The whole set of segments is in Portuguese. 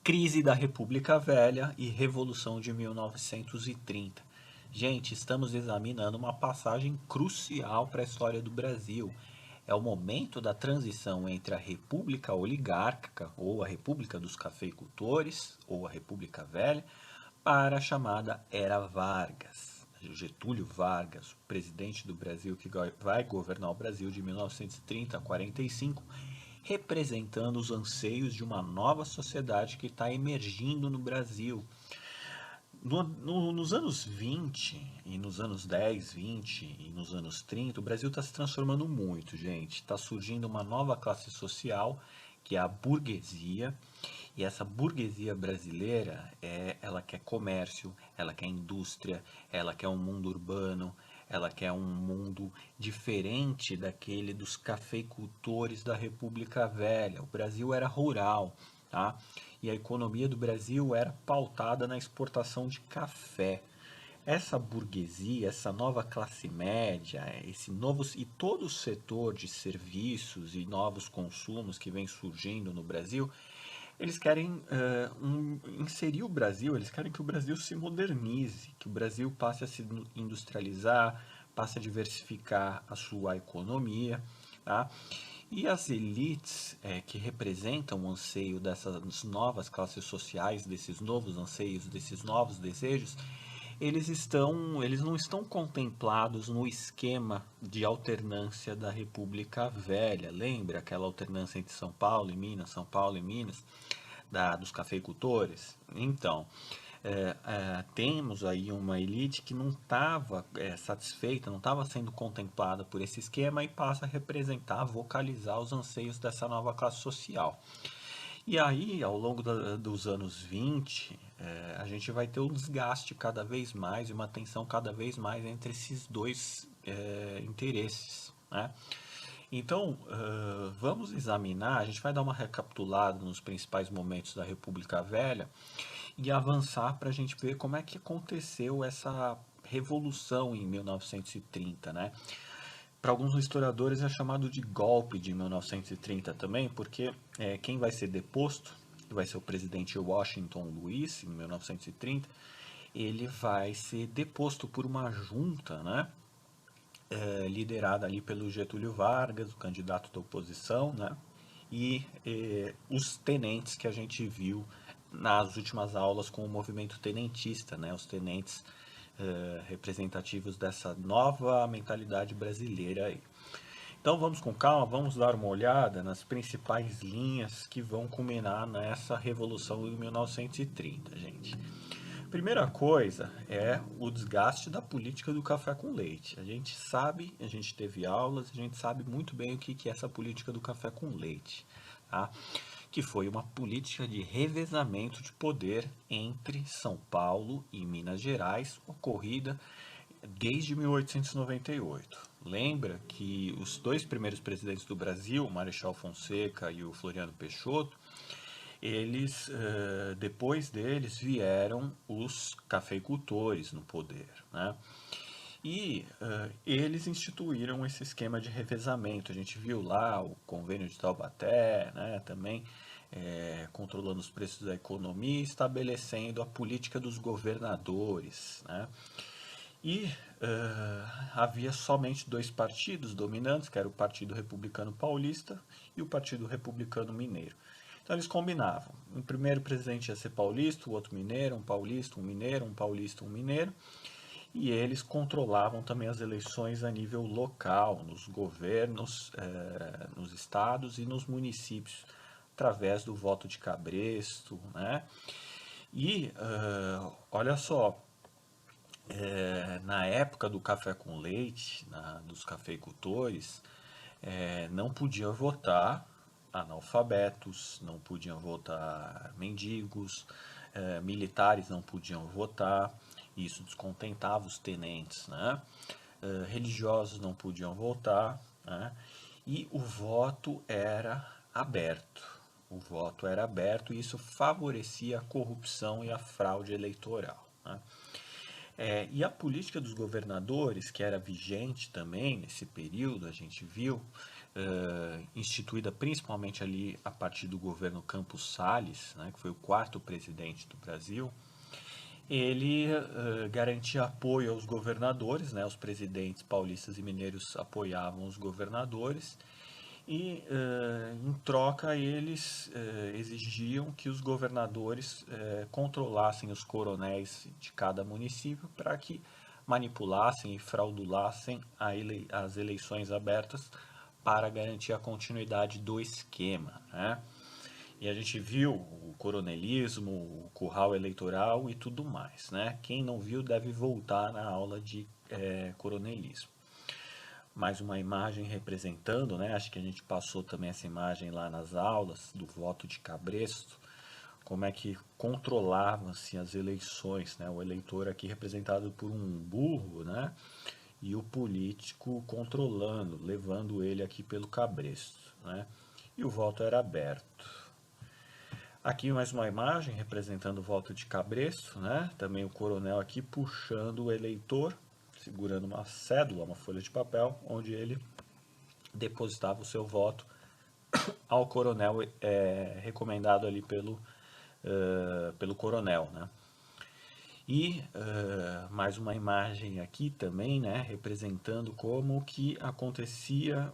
Crise da República Velha e Revolução de 1930. Gente, estamos examinando uma passagem crucial para a história do Brasil. É o momento da transição entre a República Oligárquica, ou a República dos Cafeicultores, ou a República Velha, para a chamada Era Vargas. Getúlio Vargas, o presidente do Brasil que vai governar o Brasil de 1930 a 45, representando os anseios de uma nova sociedade que está emergindo no Brasil. Nos anos 20 e nos anos 10, 20 e nos anos 30, o Brasil está se transformando muito, gente. Está surgindo uma nova classe social, que é a burguesia. E essa burguesia brasileira, ela quer comércio, ela quer indústria, ela quer um mundo urbano, ela quer um mundo diferente daquele dos cafeicultores da República Velha. O Brasil era rural, tá? E a economia do Brasil era pautada na exportação de café. Essa burguesia, essa nova classe média, esse novo e todo o setor de serviços e novos consumos que vem surgindo no Brasil, eles querem inserir o Brasil, eles querem que o Brasil se modernize, que o Brasil passe a se industrializar, passe a diversificar a sua economia, tá? E as elites que representam o anseio dessas novas classes sociais, desses novos anseios, desses novos desejos, eles não estão contemplados no esquema de alternância da República Velha. Lembra aquela alternância entre São Paulo e Minas, dos cafeicultores? Então, temos aí uma elite que não estava satisfeita, não estava sendo contemplada por esse esquema e passa a representar, vocalizar os anseios dessa nova classe social. E aí, ao longo dos anos 20, a gente vai ter um desgaste cada vez mais e uma tensão cada vez mais entre esses dois interesses, né? Então, vamos examinar, a gente vai dar uma recapitulada nos principais momentos da República Velha e avançar para a gente ver como é que aconteceu essa revolução em 1930, né? Para alguns historiadores é chamado de golpe de 1930 também, porque quem vai ser deposto, que vai ser o presidente Washington Luiz, em 1930, ele vai ser deposto por uma junta, né, liderada ali pelo Getúlio Vargas, o candidato da oposição, né, e os tenentes que a gente viu nas últimas aulas com o movimento tenentista, né, os tenentes representativos dessa nova mentalidade brasileira aí. Então vamos com calma, vamos dar uma olhada nas principais linhas que vão culminar nessa revolução de 1930, gente. Primeira coisa é o desgaste da política do café com leite. A gente sabe, a gente teve aulas, a gente sabe muito bem o que é essa política do café com leite, tá? Que foi uma política de revezamento de poder entre São Paulo e Minas Gerais, ocorrida desde 1898. Lembra que os dois primeiros presidentes do Brasil, o Marechal Fonseca e o Floriano Peixoto, eles, depois deles, vieram os cafeicultores no poder, né? E eles instituíram esse esquema de revezamento. A gente viu lá o convênio de Taubaté, né, também controlando os preços da economia, estabelecendo a política dos governadores, né? E havia somente dois partidos dominantes, que era o Partido Republicano Paulista e o Partido Republicano Mineiro. Então eles combinavam. O primeiro presidente ia ser paulista, o outro mineiro, um paulista, um mineiro, um paulista, um mineiro. E eles controlavam também as eleições a nível local, nos governos, nos estados e nos municípios, através do voto de cabresto, né? E olha só, na época do café com leite, dos cafeicultores, não podiam votar analfabetos, não podiam votar mendigos, militares não podiam votar, isso descontentava os tenentes, né? Religiosos não podiam votar, né? E o voto era aberto. O voto era aberto e isso favorecia a corrupção e a fraude eleitoral, né? E a política dos governadores, que era vigente também nesse período, a gente viu, instituída principalmente ali a partir do governo Campos Salles, né, que foi o quarto presidente do Brasil, ele garantia apoio aos governadores, né, os presidentes paulistas e mineiros apoiavam os governadores, e em troca eles exigiam que os governadores controlassem os coronéis de cada município para que manipulassem e fraudulassem as eleições abertas para garantir a continuidade do esquema, né? E a gente viu o coronelismo, o curral eleitoral e tudo mais, né? Quem não viu deve voltar na aula de coronelismo. Mais uma imagem representando, né? Acho que a gente passou também essa imagem lá nas aulas do voto de cabresto, como é que controlavam-se as eleições, né? O eleitor aqui representado por um burro, né? E o político controlando, levando ele aqui pelo cabresto, né? E o voto era aberto. Aqui mais uma imagem representando o voto de cabresto, né? Também o coronel aqui puxando o eleitor, segurando uma cédula, uma folha de papel, onde ele depositava o seu voto ao coronel recomendado ali pelo coronel, né? E mais uma imagem aqui também, né, representando como que acontecia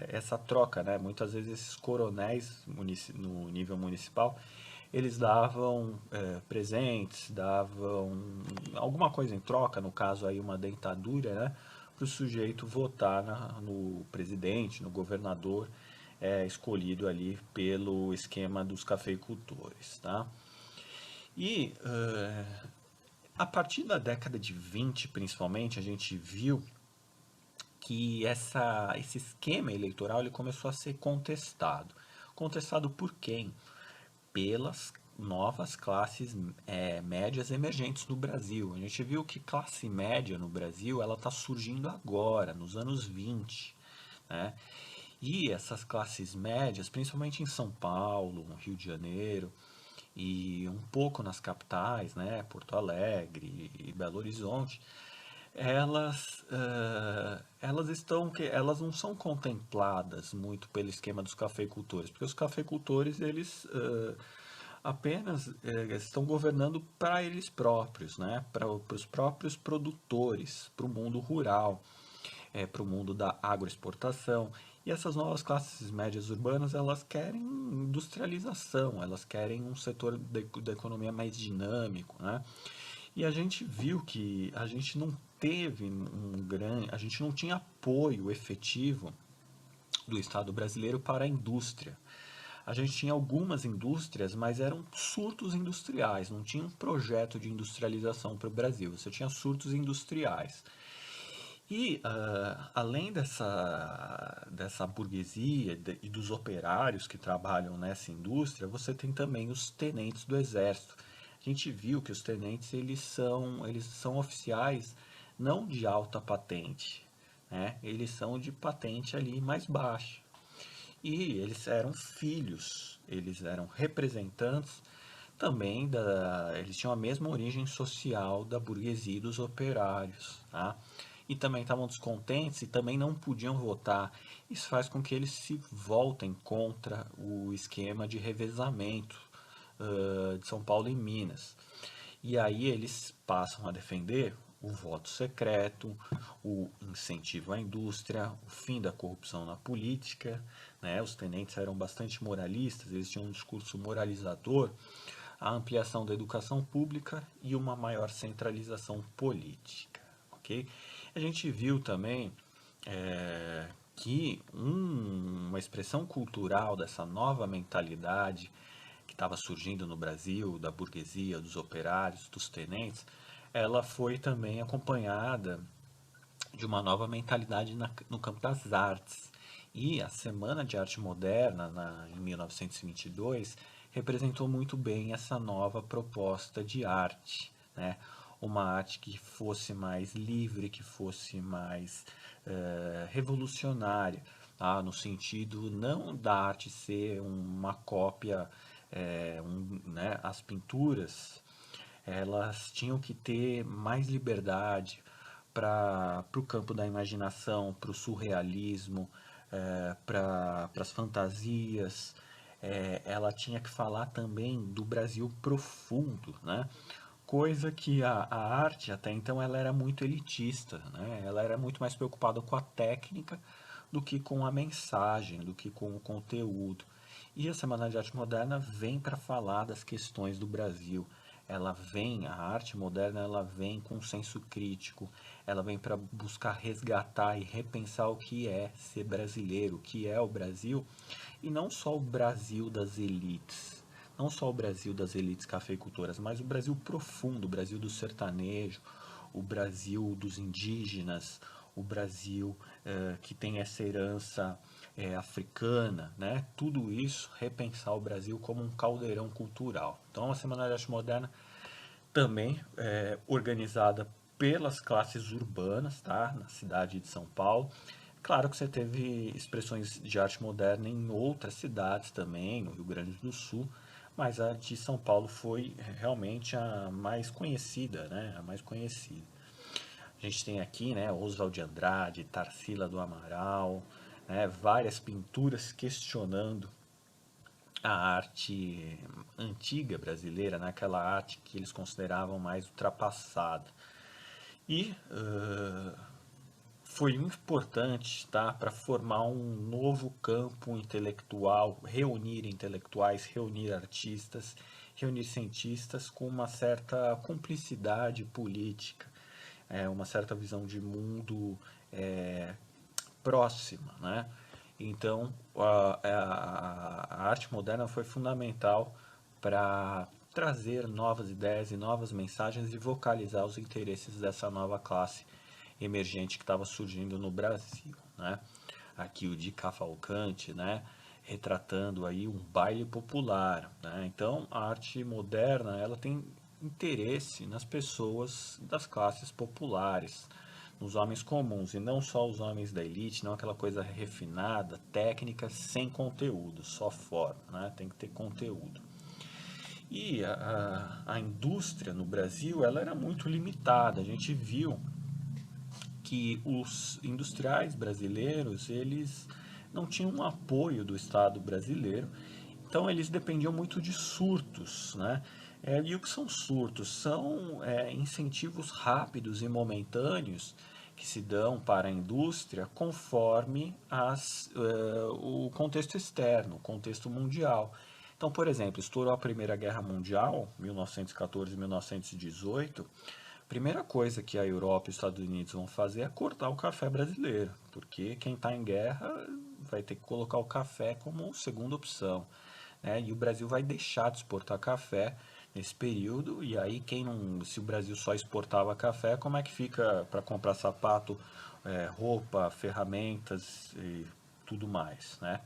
essa troca, né? Muitas vezes esses coronéis no nível municipal, eles davam presentes, davam alguma coisa em troca, no caso aí uma dentadura, né? Para o sujeito votar no presidente, no governador escolhido ali pelo esquema dos cafeicultores, tá? E a partir da década de 20, principalmente, a gente viu que esse esquema eleitoral ele começou a ser contestado. Contestado por quem? Pelas novas classes médias emergentes no Brasil. A gente viu que classe média no Brasil ela está surgindo agora, nos anos 20, né? E essas classes médias, principalmente em São Paulo, no Rio de Janeiro, e um pouco nas capitais, né, Porto Alegre e Belo Horizonte, elas não são contempladas muito pelo esquema dos cafeicultores, porque os cafeicultores eles apenas estão governando para eles próprios, né, para os próprios produtores, para o mundo rural, para o mundo da agroexportação. E essas novas classes médias urbanas, elas querem industrialização, elas querem um setor da economia mais dinâmico, né? E a gente viu que a gente não a gente não tinha apoio efetivo do Estado brasileiro para a indústria. A gente tinha algumas indústrias, mas eram surtos industriais, não tinha um projeto de industrialização para o Brasil, você tinha surtos industriais. E além dessa burguesia e dos operários que trabalham nessa indústria, você tem também os tenentes do exército. A gente viu que os tenentes eles são oficiais não de alta patente, né? Eles são de patente ali mais baixa. E eles eram filhos, eles eram representantes também eles tinham a mesma origem social da burguesia e dos operários, tá? E também estavam descontentes e também não podiam votar. Isso faz com que eles se voltem contra o esquema de revezamento de São Paulo e Minas. E aí eles passam a defender o voto secreto, o incentivo à indústria, o fim da corrupção na política, né? Os tenentes eram bastante moralistas, eles tinham um discurso moralizador, a ampliação da educação pública e uma maior centralização política, ok? A gente viu também que uma expressão cultural dessa nova mentalidade que estava surgindo no Brasil, da burguesia, dos operários, dos tenentes, ela foi também acompanhada de uma nova mentalidade no campo das artes. E a Semana de Arte Moderna, em 1922, representou muito bem essa nova proposta de arte, né? Uma arte que fosse mais livre, que fosse mais revolucionária, tá? No sentido não da arte ser uma cópia, né? As pinturas elas tinham que ter mais liberdade para o campo da imaginação, para o surrealismo, para as fantasias. Ela tinha que falar também do Brasil profundo, né? Coisa que a arte até então ela era muito elitista, né? Ela era muito mais preocupada com a técnica do que com a mensagem, do que com o conteúdo. E a Semana de Arte Moderna vem para falar das questões do Brasil. Ela vem, a arte moderna, ela vem com um senso crítico, ela vem para buscar resgatar e repensar o que é ser brasileiro, o que é o Brasil, e não só o Brasil das elites, não só o Brasil das elites cafeicultoras, mas o Brasil profundo, o Brasil do sertanejo, o Brasil dos indígenas, o Brasil que tem essa herança africana, né? Tudo isso, repensar o Brasil como um caldeirão cultural. Então, a Semana de Arte Moderna também organizada pelas classes urbanas, tá? Na cidade de São Paulo. Claro que você teve expressões de arte moderna em outras cidades também, no Rio Grande do Sul, mas a de São Paulo foi realmente a mais conhecida, né? A mais conhecida. A gente tem aqui, né, Oswald de Andrade, Tarsila do Amaral, né, várias pinturas questionando a arte antiga brasileira, né, aquela arte que eles consideravam mais ultrapassada. E foi importante, tá, para formar um novo campo intelectual, reunir intelectuais, reunir artistas, reunir cientistas com uma certa cumplicidade política, uma certa visão de mundo é, próxima, né? Então, a arte moderna foi fundamental para trazer novas ideias e novas mensagens e vocalizar os interesses dessa nova classe emergente que estava surgindo no Brasil, né? Aqui o de Cavalcante, né? Retratando aí um baile popular, né? Então, a arte moderna, ela tem interesse nas pessoas das classes populares, nos homens comuns, e não só os homens da elite, não aquela coisa refinada, técnica, sem conteúdo, só forma, né? Tem que ter conteúdo. E a indústria no Brasil, ela era muito limitada. A gente viu que os industriais brasileiros, eles não tinham um apoio do Estado brasileiro, então eles dependiam muito de surtos, né? E o que são surtos? São incentivos rápidos e momentâneos que se dão para a indústria conforme o contexto externo, o contexto mundial. Então, por exemplo, estourou a Primeira Guerra Mundial, 1914 e 1918. A primeira coisa que a Europa e os Estados Unidos vão fazer é cortar o café brasileiro, porque quem está em guerra vai ter que colocar o café como segunda opção, né? E o Brasil vai deixar de exportar café nesse período, e aí quem não, se o Brasil só exportava café, como é que fica para comprar sapato, roupa, ferramentas e tudo mais, né?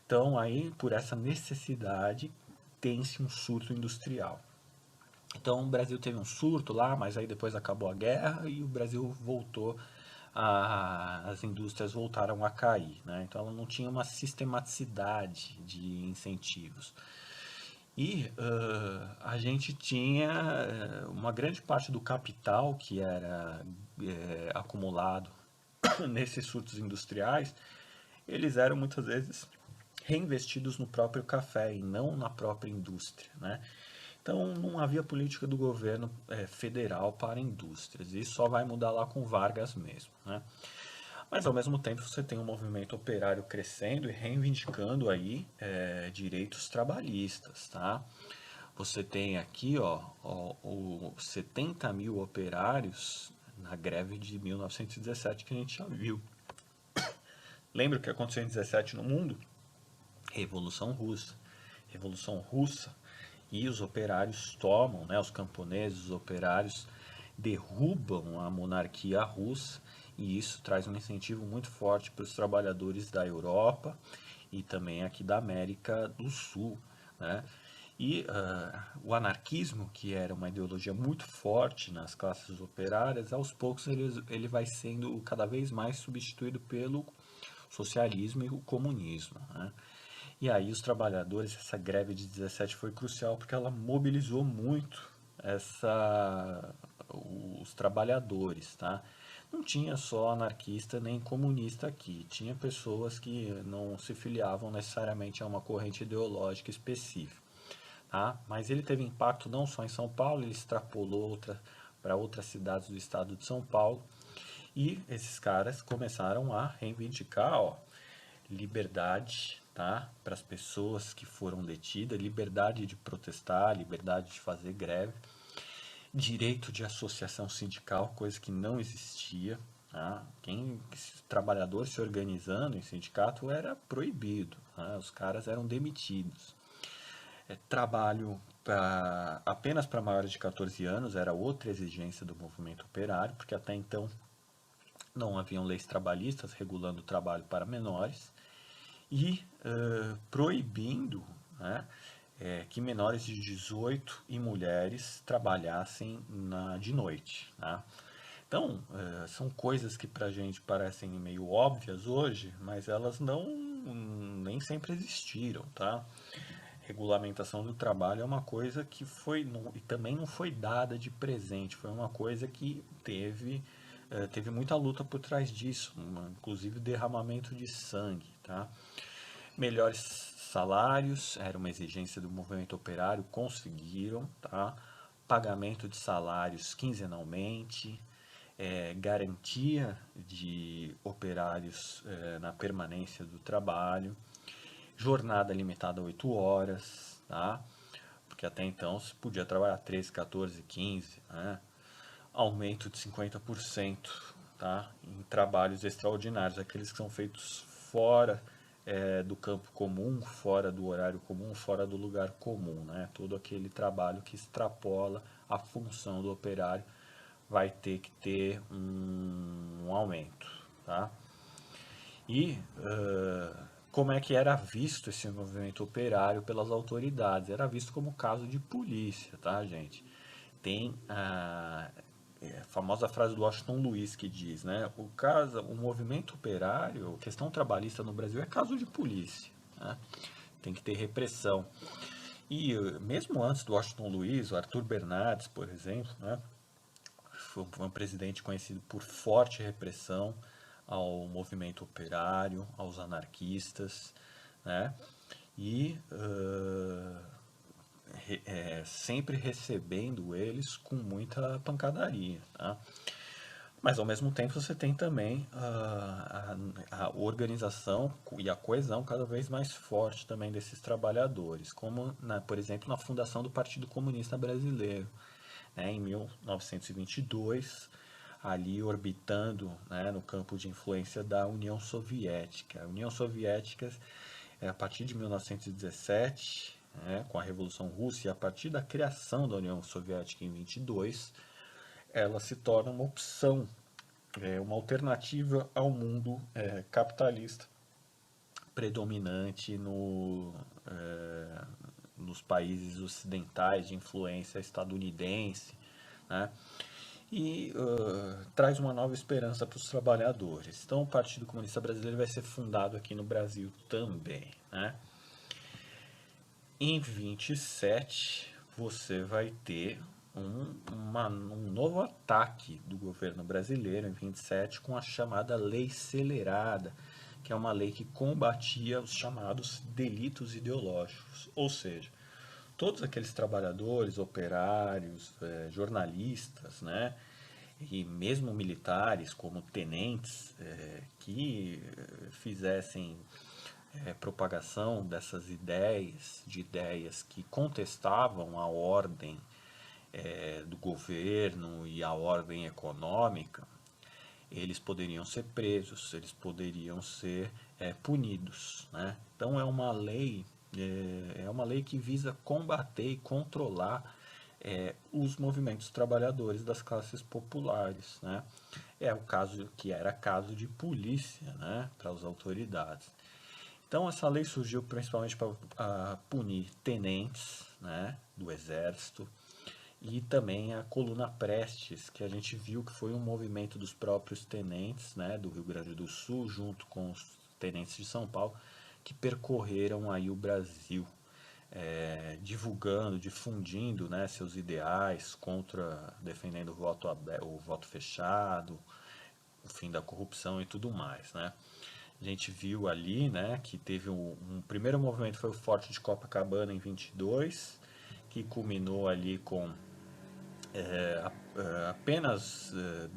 Então aí por essa necessidade tem-se um surto industrial. Então o Brasil teve um surto lá, mas aí depois acabou a guerra e o Brasil voltou, as indústrias voltaram a cair, né? Então ela não tinha uma sistematicidade de incentivos. E a gente tinha uma grande parte do capital que era acumulado nesses surtos industriais, eles eram muitas vezes reinvestidos no próprio café e não na própria indústria, né? Então não havia política do governo federal para indústrias. Isso só vai mudar lá com Vargas mesmo, né? Mas ao mesmo tempo você tem um movimento operário crescendo e reivindicando aí direitos trabalhistas, tá? Você tem aqui, ó, os 70 mil operários na greve de 1917 que a gente já viu. Lembra o que aconteceu em 17 no mundo? Revolução Russa. Revolução Russa, e os operários tomam, né, os camponeses, os operários derrubam a monarquia russa, e isso traz um incentivo muito forte para os trabalhadores da Europa e também aqui da América do Sul, né? E o anarquismo, que era uma ideologia muito forte nas classes operárias, aos poucos ele vai sendo cada vez mais substituído pelo socialismo e o comunismo, né? E aí os trabalhadores, essa greve de 17 foi crucial porque ela mobilizou muito os trabalhadores, tá? não tinha só anarquista nem comunista aqui, tinha pessoas que não se filiavam necessariamente a uma corrente ideológica específica, tá? Mas ele teve impacto não só em São Paulo, ele extrapolou para outras cidades do estado de São Paulo, e esses caras começaram a reivindicar, ó, liberdade, tá? Para as pessoas que foram detidas, liberdade de protestar, liberdade de fazer greve, direito de associação sindical, coisa que não existia. Tá? Trabalhador se organizando em sindicato era proibido, tá? Os caras eram demitidos. Trabalho apenas para maiores de 14 anos era outra exigência do movimento operário, porque até então não haviam leis trabalhistas regulando o trabalho para menores e proibindo, né, que menores de 18 e mulheres trabalhassem de noite. Tá? Então, são coisas que para a gente parecem meio óbvias hoje, mas elas não nem sempre existiram. Tá? Regulamentação do trabalho é uma coisa que foi e também não foi dada de presente, foi uma coisa que teve muita luta por trás disso, inclusive derramamento de sangue. Tá? Melhores salários, era uma exigência do movimento operário, conseguiram, tá? Pagamento de salários quinzenalmente, garantia de operários na permanência do trabalho, jornada limitada a 8 horas, tá? Porque até então se podia trabalhar 13, 14, 15, né? Aumento de 50%, tá? Em trabalhos extraordinários, aqueles que são feitos fora do campo comum, fora do horário comum, fora do lugar comum, né? Todo aquele trabalho que extrapola a função do operário vai ter que ter um aumento, tá? E como é que era visto esse movimento operário pelas autoridades? Era visto como caso de polícia, tá, gente? Tem a famosa frase do Washington Luiz que diz, né, o movimento operário, a questão trabalhista no Brasil é caso de polícia, né? Tem que ter repressão. E mesmo antes do Washington Luiz, o Arthur Bernardes, por exemplo, né, foi um presidente conhecido por forte repressão ao movimento operário, aos anarquistas, né? E sempre recebendo eles com muita pancadaria, tá? Mas ao mesmo tempo você tem também a organização e a coesão cada vez mais forte também desses trabalhadores, como, por exemplo, na fundação do Partido Comunista Brasileiro, né, em 1922, ali orbitando, né, no campo de influência da União Soviética. A União Soviética, a partir de 1917, né, com a Revolução Russa, e a partir da criação da União Soviética em 22, ela se torna uma opção, uma alternativa ao mundo capitalista predominante nos países ocidentais de influência estadunidense, né? E traz uma nova esperança para os trabalhadores. Então, o Partido Comunista Brasileiro vai ser fundado aqui no Brasil também, né? Em 27, você vai ter um novo ataque do governo brasileiro, em 27, com a chamada Lei Celerada, que é uma lei que combatia os chamados delitos ideológicos, ou seja, todos aqueles trabalhadores, operários, jornalistas, né, e mesmo militares, como tenentes, que fizessem propagação dessas ideias, de ideias que contestavam a ordem do governo e a ordem econômica, eles poderiam ser presos, eles poderiam ser punidos, né? Então é uma lei que visa combater e controlar os movimentos trabalhadores das classes populares, né? É o caso que era caso de polícia, né, para as autoridades. Então essa lei surgiu principalmente para punir tenentes, né, do exército, e também a Coluna Prestes, que a gente viu que foi um movimento dos próprios tenentes, né, do Rio Grande do Sul, junto com os tenentes de São Paulo, que percorreram aí o Brasil, divulgando, difundindo, né, seus ideais defendendo o voto fechado, o fim da corrupção e tudo mais, né? A gente viu ali, né, que teve um primeiro movimento foi o Forte de Copacabana em 22, que culminou ali com apenas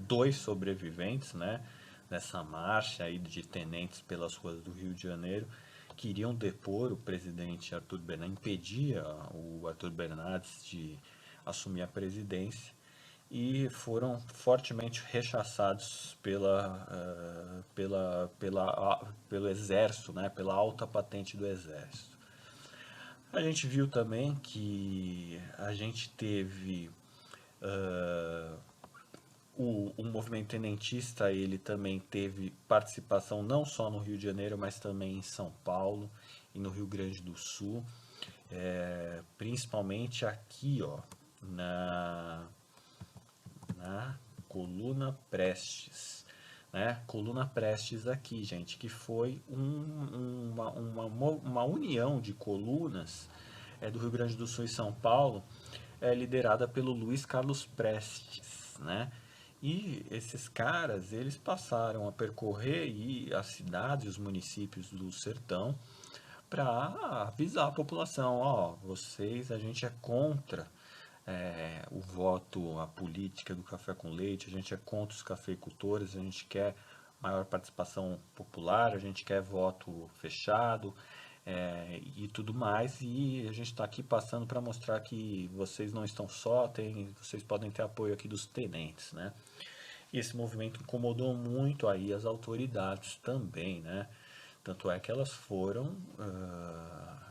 dois sobreviventes, né, nessa marcha aí de tenentes pelas ruas do Rio de Janeiro, queriam depor o presidente Arthur Bernardes, impedia o Arthur Bernardes de assumir a presidência e foram fortemente rechaçados pelo exército, né, pela alta patente do exército. A gente viu também que a gente teve o movimento tenentista, ele também teve participação não só no Rio de Janeiro, mas também em São Paulo e no Rio Grande do Sul, principalmente aqui, ó, na Coluna Prestes, né? Coluna Prestes aqui, gente, que foi uma união de colunas do Rio Grande do Sul e São Paulo, liderada pelo Luiz Carlos Prestes, né? E esses caras, eles passaram a percorrer as cidades e os municípios do sertão para avisar a população, ó, vocês, a gente é contra o voto, a política do café com leite, a gente é contra os cafeicultores, a gente quer maior participação popular, a gente quer voto fechado e tudo mais. E a gente está aqui passando para mostrar que vocês não estão só, vocês podem ter apoio aqui dos tenentes, né? E esse movimento incomodou muito aí as autoridades também, né? Tanto é que elas foram.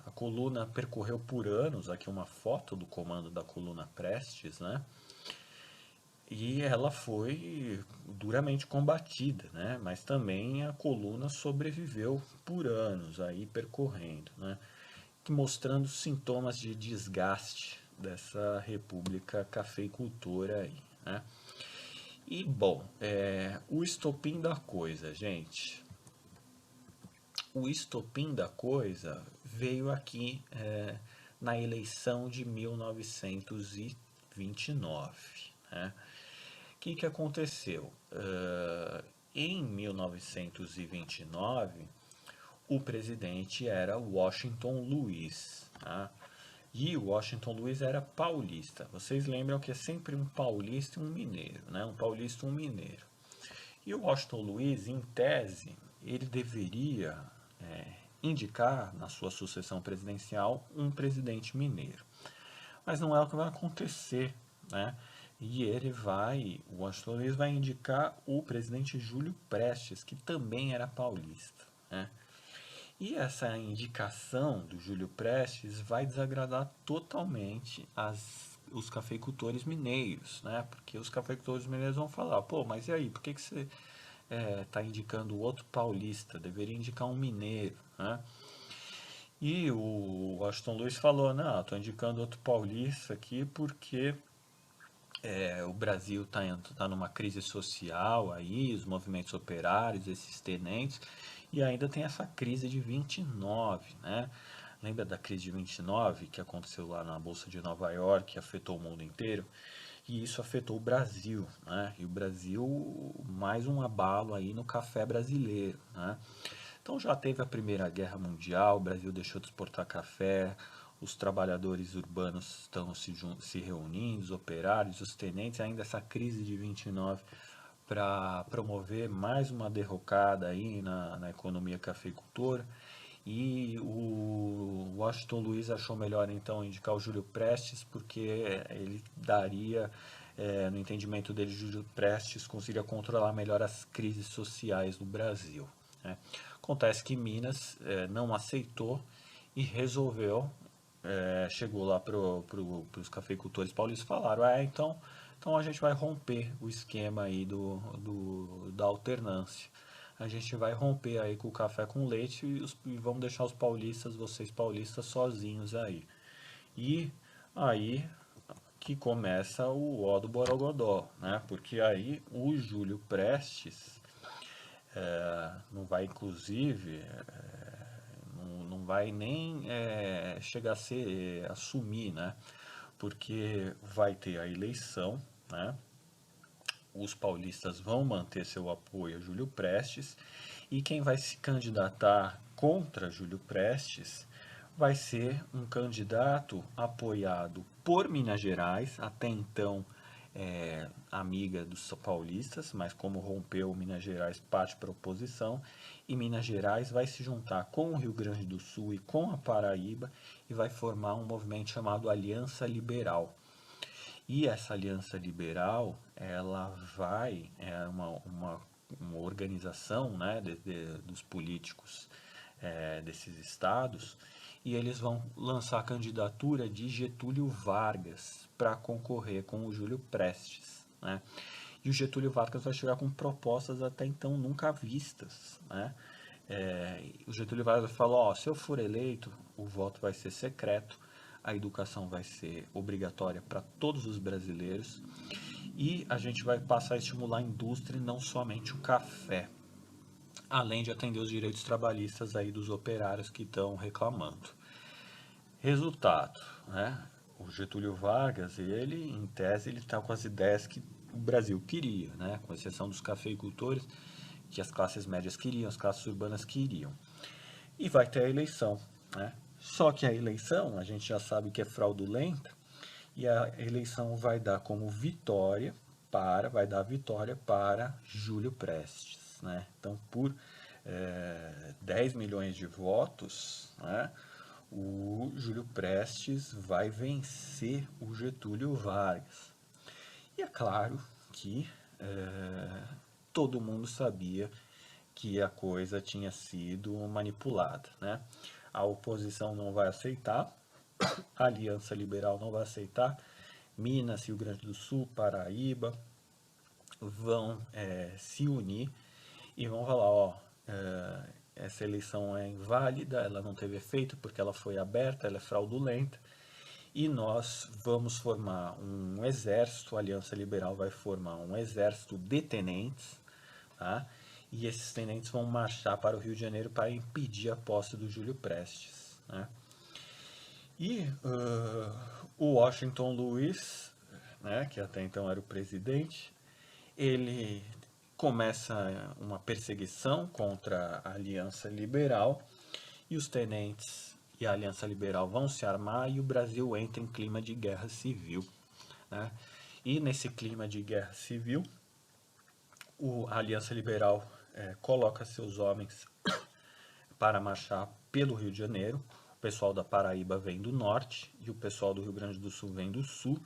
A coluna percorreu por anos, aqui uma foto do comando da coluna Prestes, né? E ela foi duramente combatida, né? Mas também a coluna sobreviveu por anos aí percorrendo, né? Mostrando sintomas de desgaste dessa república cafeicultora aí, né? E bom, o estopim da coisa, gente. O estopim da coisa veio aqui na eleição de 1929. Né? O que aconteceu? Em 1929, o presidente era Washington Luiz. Tá? E o Washington Luiz era paulista. Vocês lembram que é sempre um paulista e um mineiro, né? Um paulista e um mineiro. E o Washington Luiz, em tese, ele deveria indicar na sua sucessão presidencial um presidente mineiro. Mas não é o que vai acontecer, né? E o Washington Luiz vai indicar o presidente Júlio Prestes, que também era paulista, né? E essa indicação do Júlio Prestes vai desagradar totalmente os cafeicultores mineiros, né? Porque os cafeicultores mineiros vão falar, pô, mas e aí, por que você está indicando outro paulista? Deveria indicar um mineiro, né? E o Washington Luiz falou, não, estou indicando outro paulista aqui porque o Brasil está numa crise social aí, os movimentos operários, esses tenentes, e ainda tem essa crise de 29, né? Lembra da crise de 29 que aconteceu lá na Bolsa de Nova York, que afetou o mundo inteiro? E isso afetou o Brasil, né? E o Brasil, mais um abalo aí no café brasileiro, né? Então já teve a Primeira Guerra Mundial, o Brasil deixou de exportar café, os trabalhadores urbanos estão se reunindo, os operários, os tenentes, ainda essa crise de 29 para promover mais uma derrocada aí na economia cafeicultora. E o Washington Luiz achou melhor então indicar o Júlio Prestes, porque ele daria, no entendimento dele, Júlio Prestes conseguiria controlar melhor as crises sociais do Brasil. Né? Acontece que Minas não aceitou e resolveu, chegou lá para os cafeicultores paulistas e falaram, então a gente vai romper o esquema aí da alternância. A gente vai romper aí com o café com leite e vamos deixar os paulistas, vocês paulistas, sozinhos aí. E aí que começa o ó do Borogodó, né? Porque aí o Júlio Prestes não vai, inclusive, não vai nem chegar a assumir, né? Porque vai ter a eleição, né? os paulistas vão manter seu apoio a Júlio Prestes, e quem vai se candidatar contra Júlio Prestes vai ser um candidato apoiado por Minas Gerais, até então amiga dos paulistas, mas como rompeu, Minas Gerais parte para a oposição, e Minas Gerais vai se juntar com o Rio Grande do Sul e com a Paraíba e vai formar um movimento chamado Aliança Liberal. E essa Aliança Liberal, ela vai, uma organização, né, dos políticos desses estados, e eles vão lançar a candidatura de Getúlio Vargas para concorrer com o Júlio Prestes, né? E o Getúlio Vargas vai chegar com propostas até então nunca vistas, né? O Getúlio Vargas falou, ó, se eu for eleito, o voto vai ser secreto, a educação vai ser obrigatória para todos os brasileiros e a gente vai passar a estimular a indústria e não somente o café, além de atender os direitos trabalhistas aí dos operários que estão reclamando. Resultado, né? O Getúlio Vargas, ele, em tese, ele está com as ideias que o Brasil queria, né? Com exceção dos cafeicultores, que as classes médias queriam, as classes urbanas queriam. E vai ter a eleição, né? Só que a eleição, a gente já sabe que é fraudulenta, e a eleição vai dar como vitória vai dar vitória para Júlio Prestes, né? Então, por 10 milhões de votos, né, o Júlio Prestes vai vencer o Getúlio Vargas. E é claro que todo mundo sabia que a coisa tinha sido manipulada, né? A oposição não vai aceitar, a Aliança Liberal não vai aceitar, Minas, Rio Grande do Sul, Paraíba vão se unir e vão falar, ó, essa eleição é inválida, ela não teve efeito porque ela foi aberta, ela é fraudulenta, e nós vamos formar um exército, a Aliança Liberal vai formar um exército de tenentes, tá? E esses tenentes vão marchar para o Rio de Janeiro para impedir a posse do Júlio Prestes, né? E o Washington Luiz, né, que até então era o presidente, ele começa uma perseguição contra a Aliança Liberal e os tenentes e a Aliança Liberal vão se armar e o Brasil entra em clima de guerra civil, né? E nesse clima de guerra civil, a Aliança Liberal coloca seus homens para marchar pelo Rio de Janeiro. O pessoal da Paraíba vem do norte e o pessoal do Rio Grande do Sul vem do sul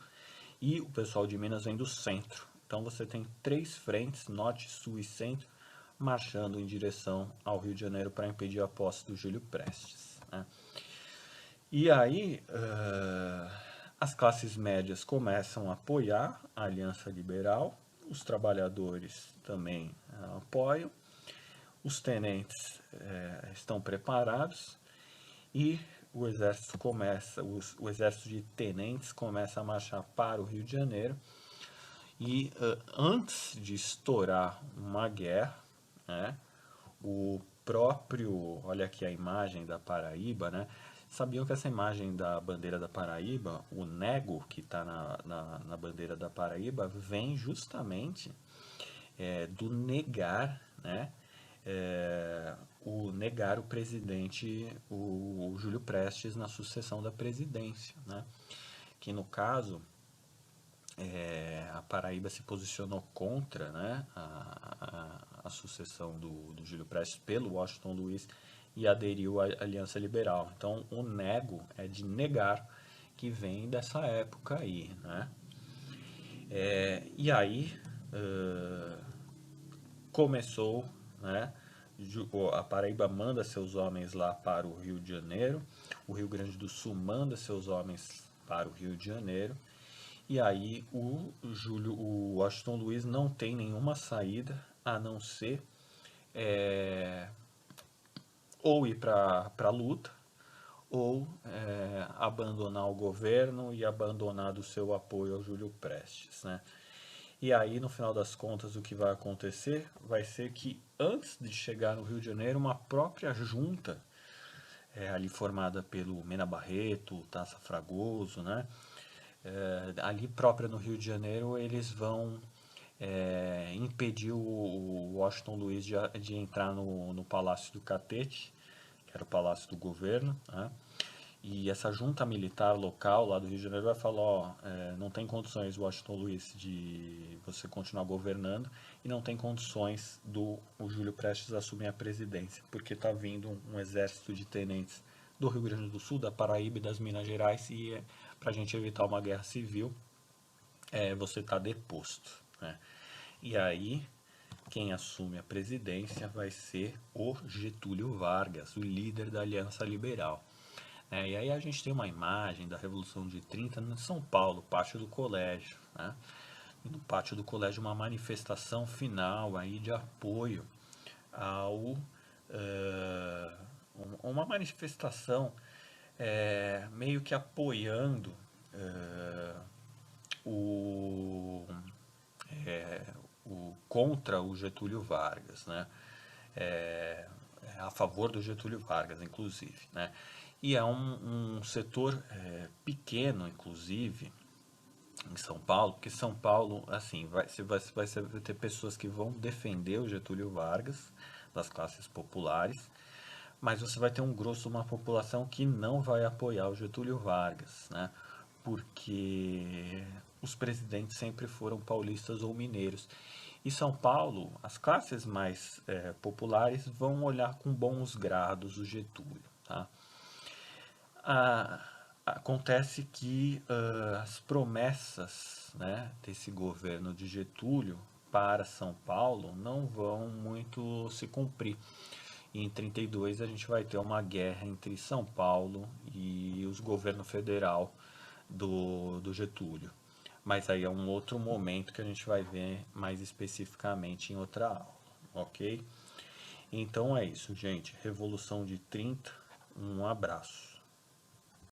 e o pessoal de Minas vem do centro. Então você tem 3 frentes, norte, sul e centro, marchando em direção ao Rio de Janeiro para impedir a posse do Júlio Prestes, né? E aí as classes médias começam a apoiar a Aliança Liberal, os trabalhadores também apoiam, os tenentes estão preparados e o exército de tenentes começa a marchar para o Rio de Janeiro. E antes de estourar uma guerra, né, o próprio, olha aqui a imagem da Paraíba, né? Sabiam que essa imagem da bandeira da Paraíba, o nego que está na bandeira da Paraíba, vem justamente do negar, né? Negar o presidente, o Júlio Prestes, na sucessão da presidência, né? Que no caso a Paraíba se posicionou contra, né, a sucessão do Júlio Prestes pelo Washington Luiz e aderiu à Aliança Liberal. Então, o nego é de negar, que vem dessa época aí, né? E aí começou, né? A Paraíba manda seus homens lá para o Rio de Janeiro, o Rio Grande do Sul manda seus homens para o Rio de Janeiro, e aí o Washington Luiz não tem nenhuma saída a não ser ou ir para a luta ou abandonar o governo e abandonar do seu apoio ao Júlio Prestes, né? E aí, no final das contas, o que vai acontecer vai ser que, antes de chegar no Rio de Janeiro, uma própria junta, ali formada pelo Mena Barreto, Taça Fragoso, né? Ali própria no Rio de Janeiro, eles vão impediu o Washington Luiz de entrar no Palácio do Catete, que era o palácio do governo, né? E essa junta militar local lá do Rio de Janeiro vai falar, ó, não tem condições, Washington Luiz, de você continuar governando e não tem condições do o Júlio Prestes assumir a presidência, porque está vindo um exército de tenentes do Rio Grande do Sul, da Paraíba e das Minas Gerais e para a gente evitar uma guerra civil, você está deposto, né? E aí, quem assume a presidência vai ser o Getúlio Vargas, o líder da Aliança Liberal. E aí a gente tem uma imagem da Revolução de 30 em São Paulo, pátio do colégio, né? E no pátio do colégio uma manifestação final aí de apoio ao eh, uma manifestação meio que apoiando eh, o, eh, contra o Getúlio Vargas, né? É, a favor do Getúlio Vargas, inclusive, né? E é um setor pequeno, inclusive, em São Paulo, porque São Paulo, assim, vai ter pessoas que vão defender o Getúlio Vargas, das classes populares, mas você vai ter um grosso, uma população que não vai apoiar o Getúlio Vargas, né? Porque os presidentes sempre foram paulistas ou mineiros. E São Paulo, as classes mais populares vão olhar com bons grados o Getúlio, tá? Ah, acontece que as promessas, né, desse governo de Getúlio para São Paulo não vão muito se cumprir. E em 32 a gente vai ter uma guerra entre São Paulo e os governos federal do Getúlio. Mas aí é um outro momento que a gente vai ver mais especificamente em outra aula, ok? Então é isso, gente. Revolução de 30, um abraço.